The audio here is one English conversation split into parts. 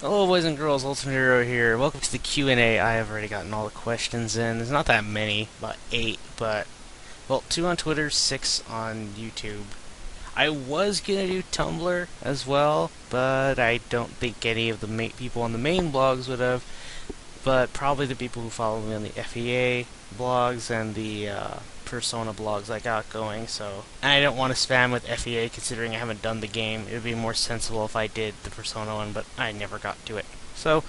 Hello, boys and girls. Ultimate Hero here. Welcome to the Q&A. I have already gotten all the questions in. There's not that many, about 8, but well, 2 on Twitter, 6 on YouTube. I was gonna do Tumblr as well, but I don't think any of the people on the main blogs would have. But probably the people who follow me on the FEA blogs and the Persona blogs I got going. So, and I don't want to spam with FEA considering I haven't done the game. It would be more sensible if I did the Persona one, but I never got to it. So,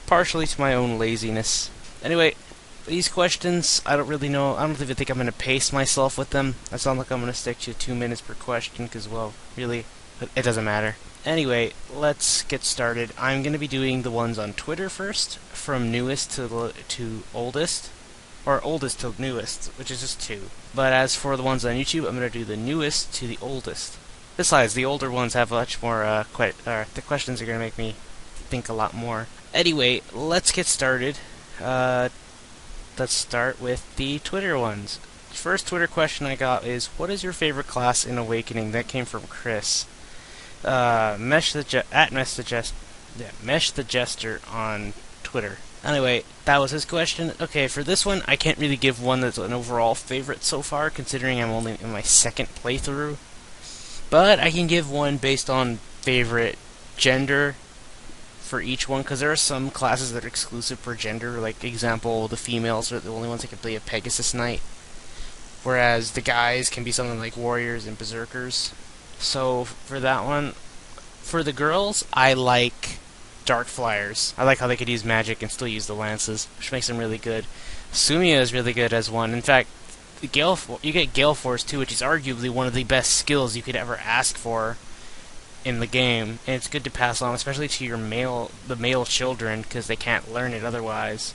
partially to my own laziness. Anyway, these questions, I don't really know. I don't even think I'm going to pace myself with them. I sound like I'm going to stick to 2 minutes per question because, well, really, it doesn't matter. Anyway, let's get started. I'm going to be doing the ones on Twitter first, from newest to oldest, or oldest to newest, which is just 2. But as for the ones on YouTube, I'm going to do the newest to the oldest. Besides, the older ones have much more, the questions are going to make me think a lot more. Anyway, let's get started. Let's start with the Twitter ones. First Twitter question I got is, what is your favorite class in Awakening? That came from Chris. Mesh the Jester on Twitter. Anyway, that was his question. Okay, for this one, I can't really give one that's an overall favorite so far, considering I'm only in my second playthrough. But I can give one based on favorite gender for each one, because there are some classes that are exclusive per gender. Like, example, the females are the only ones that can play a Pegasus Knight, whereas the guys can be something like warriors and berserkers. So for that one, for the girls, I like Dark Flyers. I like how they could use magic and still use the lances, which makes them really good. Sumia is really good as one. In fact, you get Gale Force too, which is arguably one of the best skills you could ever ask for in the game, and it's good to pass on, especially to your male children, because they can't learn it otherwise.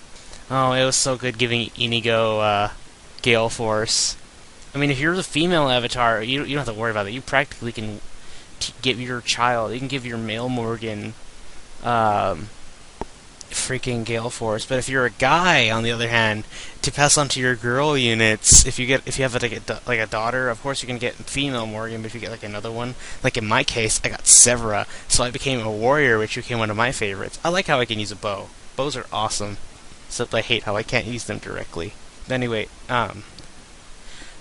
Oh, it was so good giving Inigo Gale Force. I mean, if you're the female avatar, you don't have to worry about it. You practically can give your child, you can give your male Morgan freaking Gale Force. But if you're a guy, on the other hand, to pass on to your girl units, if you have like a daughter, of course you can get female Morgan. But if you get like another one, like in my case, I got Severa, so I became a warrior, which became one of my favorites. I like how I can use a bow. Bows are awesome, except I hate how I can't use them directly. But anyway,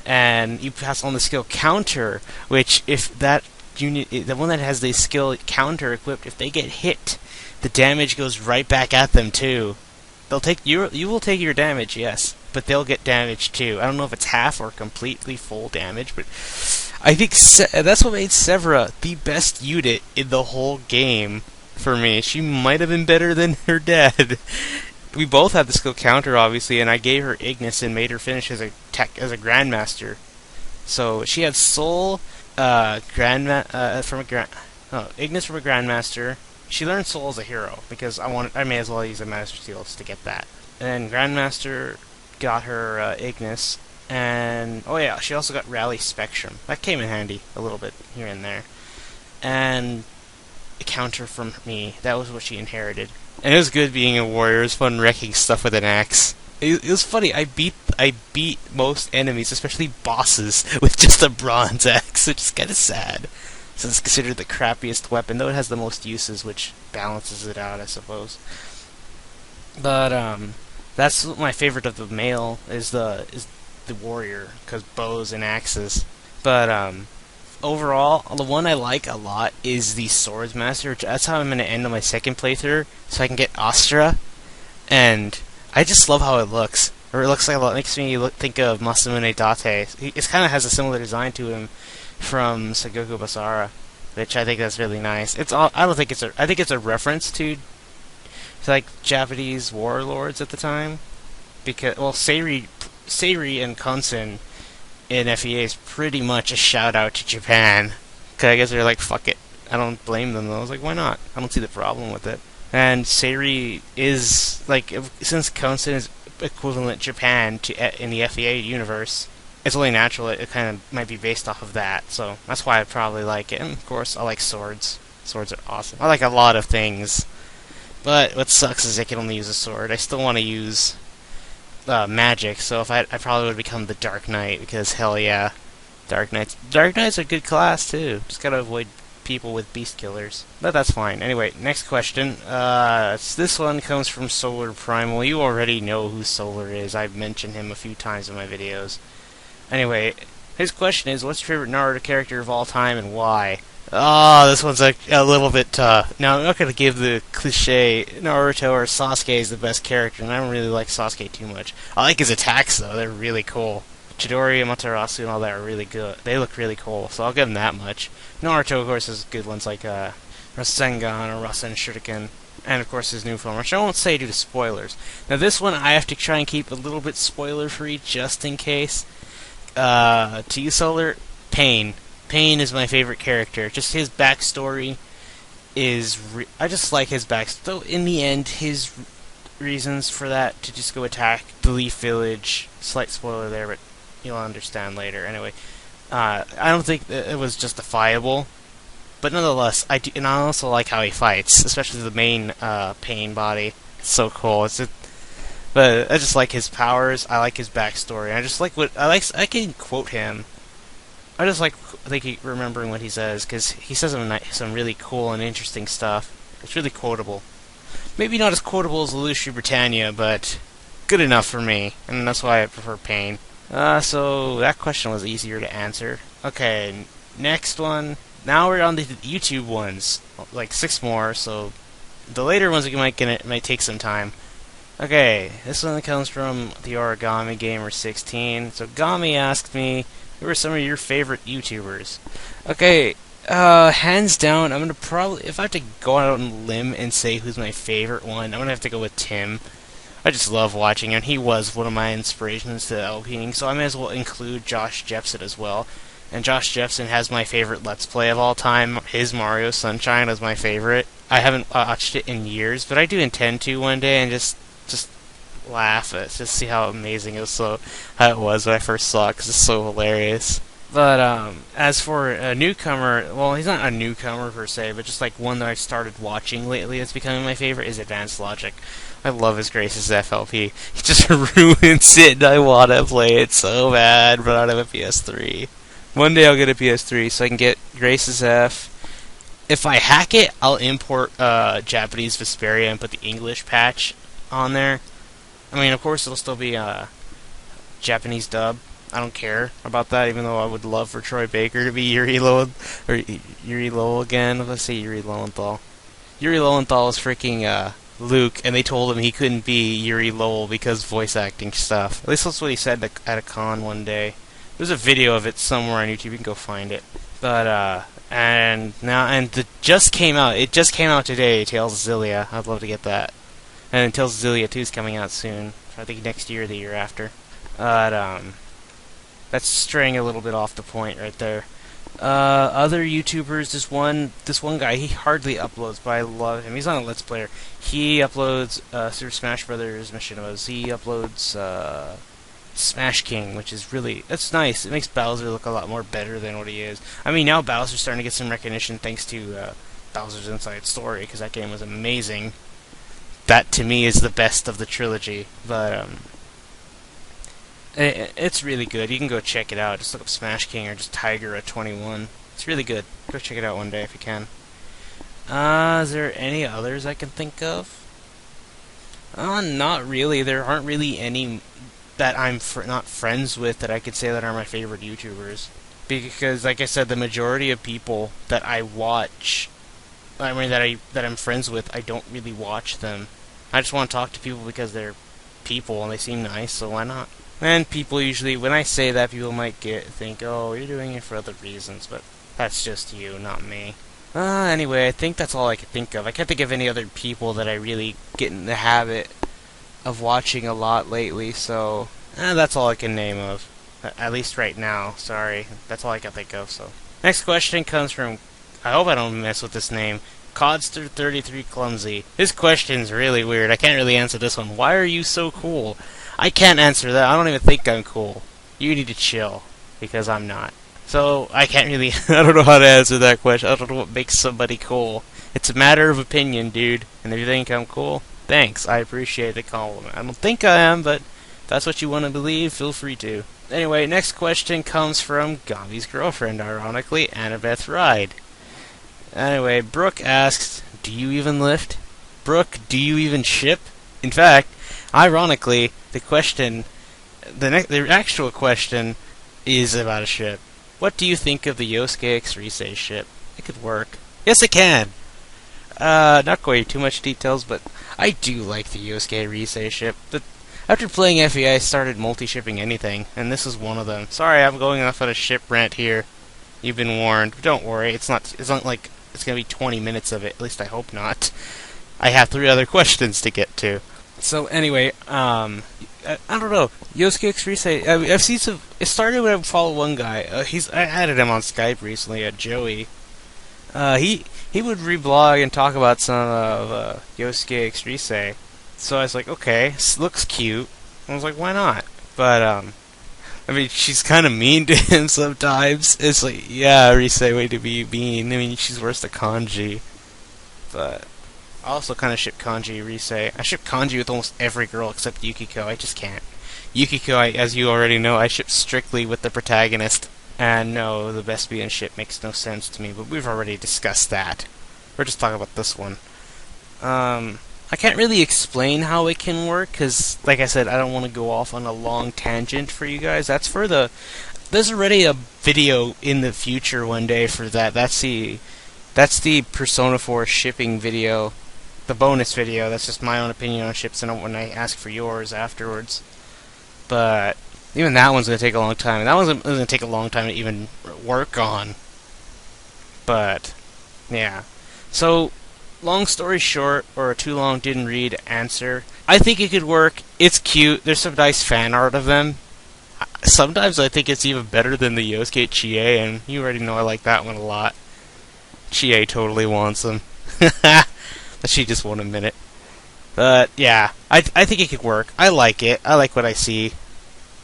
and you pass on the skill Counter, which if that unit, the one that has the skill Counter equipped, if they get hit, the damage goes right back at them too. They'll take you will take your damage, yes, but they'll get damage too. I don't know if it's half or completely full damage, but I think that's what made Severa the best unit in the whole game for me. She might have been better than her dad. We both had the skill Counter, obviously, and I gave her Ignis and made her finish as a Grandmaster. So she had Soul, Ignis from a Grandmaster. She learned Soul as a hero because I may as well use a Master Seals to get that. And then Grandmaster got her Ignis, and oh yeah, she also got Rally Spectrum. That came in handy a little bit here and there. And a Counter from me. That was what she inherited. And it was good being a warrior. It was fun wrecking stuff with an axe. It was funny. I beat most enemies, especially bosses, with just a bronze axe, which is kind of sad, since it's considered the crappiest weapon, though it has the most uses, which balances it out, I suppose. But that's my favorite of the male is the warrior, because bows and axes. But overall, the one I like a lot is the Swordsmaster. That's how I'm going to end on my second playthrough, so I can get Astra. And I just love how it looks. Or it looks like a lot. It makes me think of Masamune Date. It kind of has a similar design to him from Sengoku Basara, which I think that's really nice. I think it's a reference to like Japanese warlords at the time, because Seiri and Konsen in FEA is pretty much a shout out to Japan. Cause I guess they're like, fuck it. I don't blame them though. I was like, why not? I don't see the problem with it. And Seiri is like, since Konsen is equivalent Japan in the FEA universe, it's only natural it kind of might be based off of that. So that's why I probably like it. And of course, I like swords. Swords are awesome. I like a lot of things, but what sucks is I can only use a sword. I still want to use magic, so if I probably would become the Dark Knight, because hell yeah, Dark Knights are a good class too. Just gotta avoid people with beast killers. But that's fine. Anyway, next question. This one comes from Solar Primal. You already know who Solar is. I've mentioned him a few times in my videos. Anyway, his question is, what's your favorite Naruto character of all time and why? Oh, this one's a little bit tough. Now, I'm not going to give the cliche Naruto or Sasuke is the best character, and I don't really like Sasuke too much. I like his attacks, though. They're really cool. Chidori, Amaterasu, and all that are really good. They look really cool, so I'll give them that much. Naruto, of course, has good ones like Rasengan or Rasen Shuriken, and, of course, his new film, which I won't say due to spoilers. Now, this one I have to try and keep a little bit spoiler-free just in case. To you, Solar, Pain. Pain is my favorite character. Just his backstory is... I just like his backstory. Though, in the end, his reasons for that to just go attack the Leaf Village... Slight spoiler there, but you'll understand later. Anyway, I don't think that it was justifiable. But nonetheless, and I also like how he fights. Especially the main Pain body. It's so cool. But I just like his powers. I like his backstory. I just like what... I can quote him. I just like remembering what he says, because he says some really cool and interesting stuff. It's really quotable. Maybe not as quotable as Lucia Britannia, but good enough for me, and that's why I prefer Pain. So that question was easier to answer. Okay, next one. Now we're on the YouTube ones, like 6 more, so the later ones might take some time. Okay, this one comes from the Origami Gamer 16. So Gami asked me, who are some of your favorite YouTubers? Okay, hands down, I'm gonna probably, if I have to go out on a limb and say who's my favorite one, I'm gonna have to go with Tim. I just love watching him. He was one of my inspirations to LPing, so I may as well include Josh Jepson as well. And Josh Jepson has my favorite Let's Play of all time. His Mario Sunshine is my favorite. I haven't watched it in years, but I do intend to one day and just laugh at it, just see how amazing it was, how it was when I first saw it, because it's so hilarious. But as for a newcomer, well, he's not a newcomer per se, but just like one that I started watching lately that's becoming my favorite is Advanced Logic. I love his Grace's FLP. He just ruins it, and I want to play it so bad, but I don't have a PS3. One day I'll get a PS3 so I can get Grace's F. If I hack it, I'll import Japanese Vesperia and put the English patch on there. I mean, of course, it'll still be Japanese dub. I don't care about that, even though I would love for Troy Baker to be Yuri Lowell again. Let's say Yuri Lowenthal. Yuri Lowenthal is freaking Luke, and they told him he couldn't be Yuri Lowell because voice acting stuff. At least that's what he said at a con one day. There's a video of it somewhere on YouTube. You can go find it. But it just came out today. Tales of Zillia. I'd love to get that. And Tales of Zillia 2 is coming out soon. I think next year or the year after. But that's straying a little bit off the point right there. Other YouTubers, this one guy, he hardly uploads, but I love him. He's not a Let's Player. He uploads Super Smash Brothers Machinimas. He uploads Smash King, which is that's nice. It makes Bowser look a lot more better than what he is. I mean, now Bowser's starting to get some recognition thanks to Bowser's Inside Story, because that game was amazing. That, to me, is the best of the trilogy. But, it's really good. You can go check it out. Just look up Smash King or just Tiger21. It's really good. Go check it out one day if you can. Is there any others I can think of? Not really. There aren't really any that I'm not friends with that I could say that are my favorite YouTubers. Because, like I said, the majority of people that I watch, I mean, that I'm friends with, I don't really watch them. I just want to talk to people because they're people and they seem nice, so why not? And people usually, when I say that, people might think, oh, you're doing it for other reasons, but that's just you, not me. Anyway, I think that's all I can think of. I can't think of any other people that I really get in the habit of watching a lot lately, so that's all I can name of. At least right now, sorry. That's all I can think of, so. Next question comes from, I hope I don't mess with this name, Codster33 Clumsy. His question's really weird. I can't really answer this one. Why are you so cool? I can't answer that. I don't even think I'm cool. You need to chill, because I'm not. So, I can't really... I don't know how to answer that question. I don't know what makes somebody cool. It's a matter of opinion, dude. And if you think I'm cool, thanks. I appreciate the compliment. I don't think I am, but if that's what you want to believe, feel free to. Anyway, next question comes from Gami's girlfriend, ironically, Annabeth Ride. Anyway, Brooke asks, do you even lift? Brooke, do you even ship? In fact, ironically, the actual question is about a ship. What do you think of the Yosuke X Risei ship? It could work. Yes, it can! Not going into too much details, but I do like the Yosuke Risei ship. After playing FE, I started multi-shipping anything, and this is one of them. Sorry, I'm going off on a ship rant here. You've been warned. But don't worry, it's not like it's gonna be 20 minutes of it. At least I hope not. I have 3 other questions to get to. So anyway, I don't know. Yosuke X Risei, I've seen some. It started when I followed one guy. I added him on Skype recently. Joey. He would reblog and talk about some of Yosuke X Risei. So I was like, okay, looks cute. I was like, why not? But I mean, she's kind of mean to him sometimes. It's like, yeah, Risei, way to be mean. I mean, she's worse than Kanji. But I also kind of ship Kanji Risei. I ship Kanji with almost every girl except Yukiko. I just can't. Yukiko, as you already know, I ship strictly with the protagonist. And no, the Vespian ship makes no sense to me, but we've already discussed that. We're just talking about this one. I can't really explain how it can work, because, like I said, I don't want to go off on a long tangent for you guys. That's for there's already a video in the future one day for that. That's the Persona 4 shipping video. The bonus video. That's just my own opinion on ships, and when I ask for yours afterwards. But even that one's going to take a long time. And that one's going to take a long time to even work on. But, yeah. So, long story short, or a too long didn't read answer. I think it could work. It's cute. There's some nice fan art of them. Sometimes I think it's even better than the Yosuke Chie, and you already know I like that one a lot. Chie totally wants them. She just won a minute. But, yeah. I think it could work. I like it. I like what I see.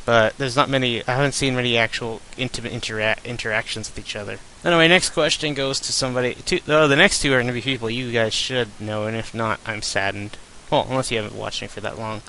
But there's not many. I haven't seen many actual intimate interactions with each other. Anyway, next question goes to somebody. The next 2 are going to be people you guys should know, and if not, I'm saddened. Well, unless you haven't watched me for that long.